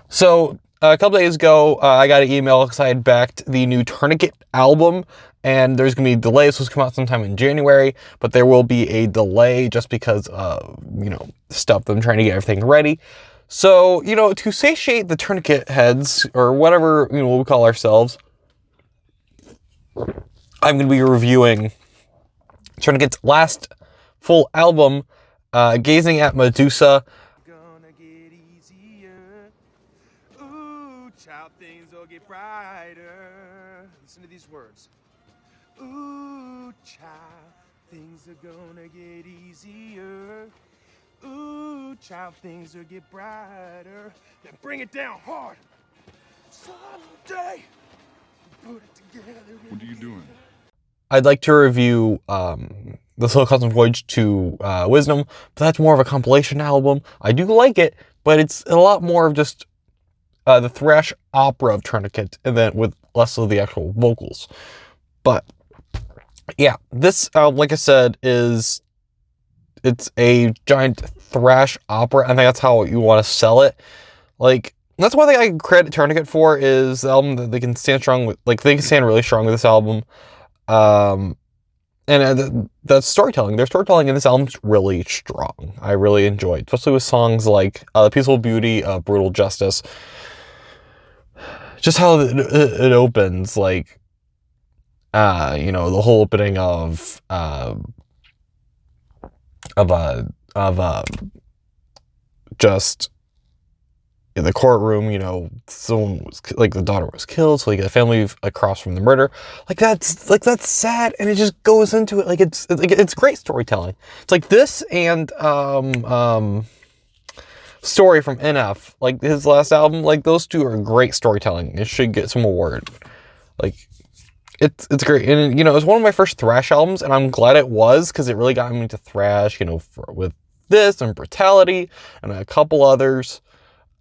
So a couple days ago, I got an email because I had backed the new Tourniquet album, and there's gonna be delays. It's supposed to come out sometime in January, but there will be a delay just because of, stuff. I'm trying to get everything ready. So, to satiate the Tourniquet heads, or whatever, we call ourselves, I'm going to be reviewing Tourniquet's last full album, Gazing at Medusa. Gonna get easier. Ooh, child, things will get brighter. Listen to these words. Ooh, child, things are gonna get easier. Ooh, child, things will get brighter. Then bring it down hard. Someday, put it together. What are you doing? I'd like to review the Slow Cosmic Voyage to Wisdom, but that's more of a compilation album. I do like it, but it's a lot more of just the thrash opera of Tourniquet, and then with less of the actual vocals. But yeah, this album, like I said, it's a giant thrash opera. I think that's how you want to sell it. Like, that's one thing I can credit Tourniquet for, is the album that they can stand strong with. Like, they can stand really strong with this album. And the storytelling. Their storytelling in this album's really strong. I really enjoyed, especially with songs like The Peaceful Beauty of Brutal Justice. Just how it opens, like, the whole opening of just in the courtroom, someone was, like, the daughter was killed, so, like, the family across from the murder, that's sad, and it just goes into it, like, it's great storytelling. It's like this and Story from NF, like his last album, like, those two are great storytelling. It should get some award. Like, it's great, and it's one of my first thrash albums, and I'm glad it was, because it really got me into thrash, with this and Brutality and a couple others.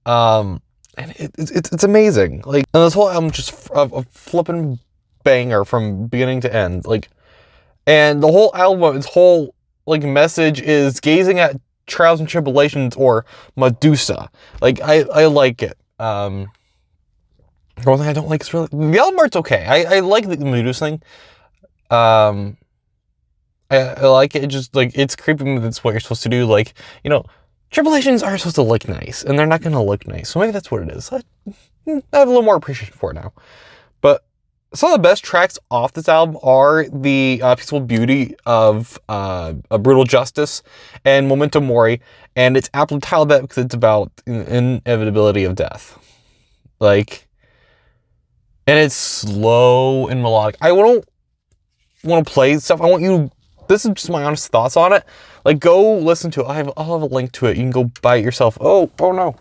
And it's amazing. Like, and this whole album just a flippin' banger from beginning to end. Like, and the whole album, its whole, like, message is gazing at trials and tribulations, or Medusa. Like, I like it. The one thing I don't like is really the album art's okay. I like the Medusa thing. I like it. Just, like, it's creepy that it's what you're supposed to do. Like, tribulations are supposed to look nice, and they're not going to look nice. So maybe that's what it is. I have a little more appreciation for it now. But some of the best tracks off this album are the Peaceful Beauty of A Brutal Justice and Memento Mori. And it's aptly titled that because it's about inevitability of death. Like, and it's slow and melodic. I don't want to play stuff. This is just my honest thoughts on it. Like, go listen to it. I'll have a link to it. You can go buy it yourself. Oh no.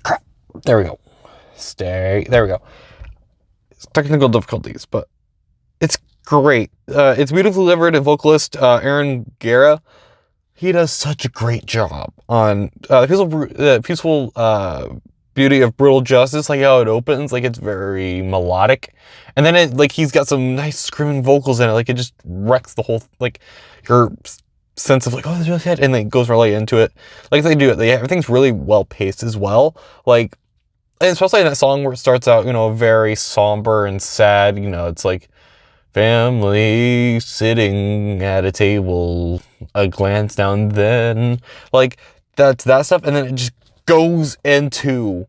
Crap. There we go. There we go. It's technical difficulties, but it's great. It's beautifully delivered, and vocalist Aaron Guerra, he does such a great job on the peaceful Beauty of Brutal Justice. Like, how it opens, like, it's very melodic, and then he's got some nice screaming vocals in it. Like, it just wrecks the whole, like, your sense of, like, oh, this is really sad, and then it goes really into it. Like, they do it. Everything's really well paced as well. Like, and especially in that song where it starts out, very somber and sad. It's like, family sitting at a table, a glance now and then. Like, that's that stuff, and then it just goes into,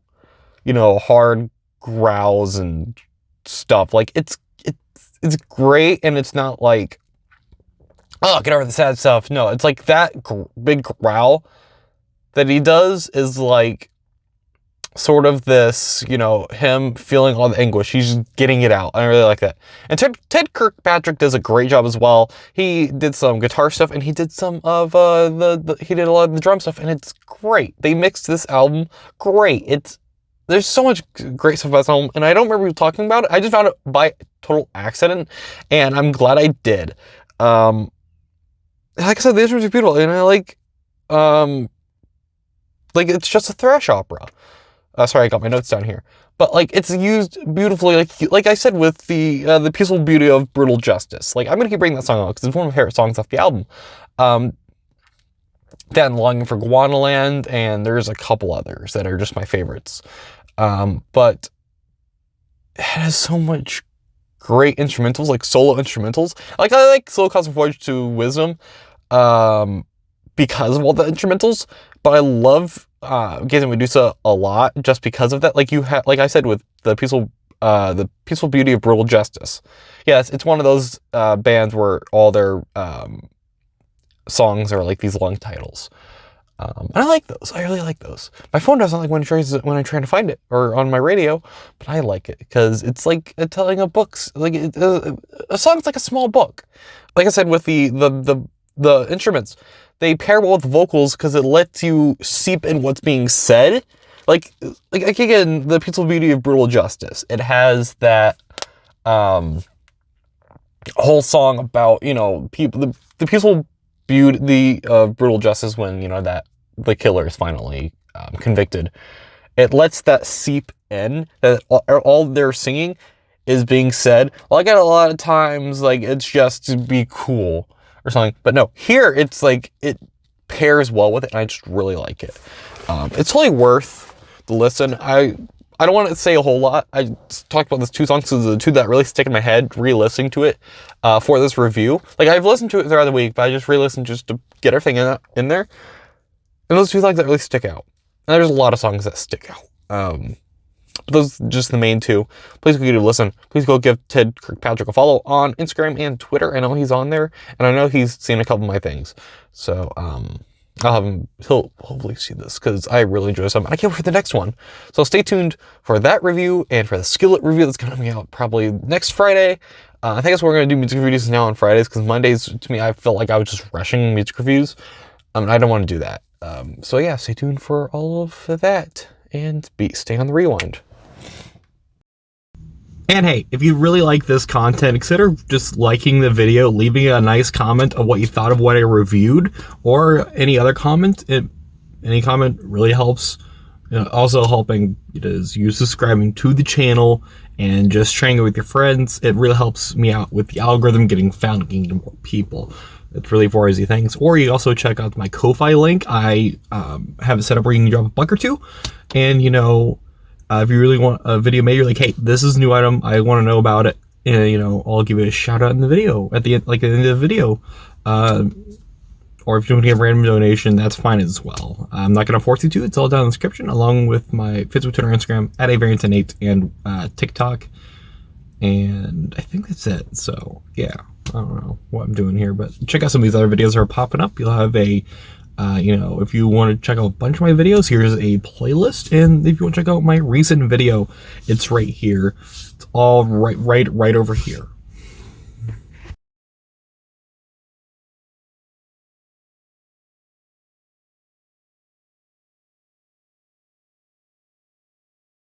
hard growls and stuff. Like, it's great, and it's not like, oh, get over the sad stuff. No, it's like that big growl that he does is like sort of this, him feeling all the anguish. He's just getting it out. I really like that. And Ted Kirkpatrick does a great job as well. He did some guitar stuff, and he did some of he did a lot of the drum stuff, and it's great. They mixed this album great. There's so much great stuff about this album, and I don't remember talking about it. I just found it by total accident, and I'm glad I did. Like I said, the instruments are beautiful, and I like it's just a thrash opera. Sorry, I got my notes down here. But, like, it's used beautifully, like I said, with the Peaceful Beauty of Brutal Justice. Like, I'm going to keep bringing that song out because it's one of my favorite songs off the album. That and Longing for Guanaland, and there's a couple others that are just my favorites. But it has so much great instrumentals, like solo instrumentals. Like, I like Slow Cosmic Voyage to Wisdom because of all the instrumentals, but I love Gazing Medusa a lot just because of that. Like, you have, like I said, with the Peaceful Beauty of Brutal Justice. Yes, it's one of those bands where all their songs are like these long titles. And I like those. I really like those. My phone doesn't like when I'm trying to find it, or on my radio, but I like it because it's like a telling of books. Like a song's like a small book. Like I said, with the instruments, they pair well with vocals because it lets you seep in what's being said. Like again, the Peaceful Beauty of Brutal Justice. It has that whole song about, you know, people, the peaceful beauty of brutal justice when, you know, that the killer is finally convicted. It lets that seep in, that all they're singing is being said. Like, a lot of times, like, it's just to be cool or something. But no, here it's like, it pairs well with it, and I just really like it. It's totally worth the listen. I don't want to say a whole lot. I talked about these two songs because the two that really stick in my head, re-listening to it for this review. Like, I've listened to it throughout the week, but I just re-listened just to get everything in there. And those two songs that really stick out. And there's a lot of songs that stick out. But those are just the main two. Please go give it a listen. Please go give Ted Kirkpatrick a follow on Instagram and Twitter. I know he's on there, and I know he's seen a couple of my things. So, I'll have him, he'll hopefully see this because I really enjoy some. I can't wait for the next one. So stay tuned for that review and for the Skillet review that's coming out probably next Friday. I think that's what we're going to do, music reviews now on Fridays, because Mondays, to me, I felt like I was just rushing music reviews. And I don't want to do that. So yeah, stay tuned for all of that, and stay on the rewind. And hey, if you really like this content, consider just liking the video, leaving a nice comment of what you thought of what I reviewed, or any other comment. Any comment really helps. Also helping is you subscribing to the channel and just sharing it with your friends. It really helps me out with the algorithm getting found and getting to more people. It's really four easy things. Or you also check out my Ko-Fi link. I have it set up where you can drop a buck or two. And, you know, if you really want a video made, you're like, hey, this is a new item, I want to know about it. And, you know, I'll give you a shout out in the video at the end, like at the end of the video. Or if you want to give a random donation, that's fine as well. I'm not going to force you to. It's all down in the description, along with my Facebook, Twitter, Instagram, at @avariant8, and TikTok. And I think that's it. So, yeah, I don't know what I'm doing here, but check out some of these other videos that are popping up. You'll have a, you know, if you want to check out a bunch of my videos, here's a playlist. And if you want to check out my recent video, it's right here. It's all right over here.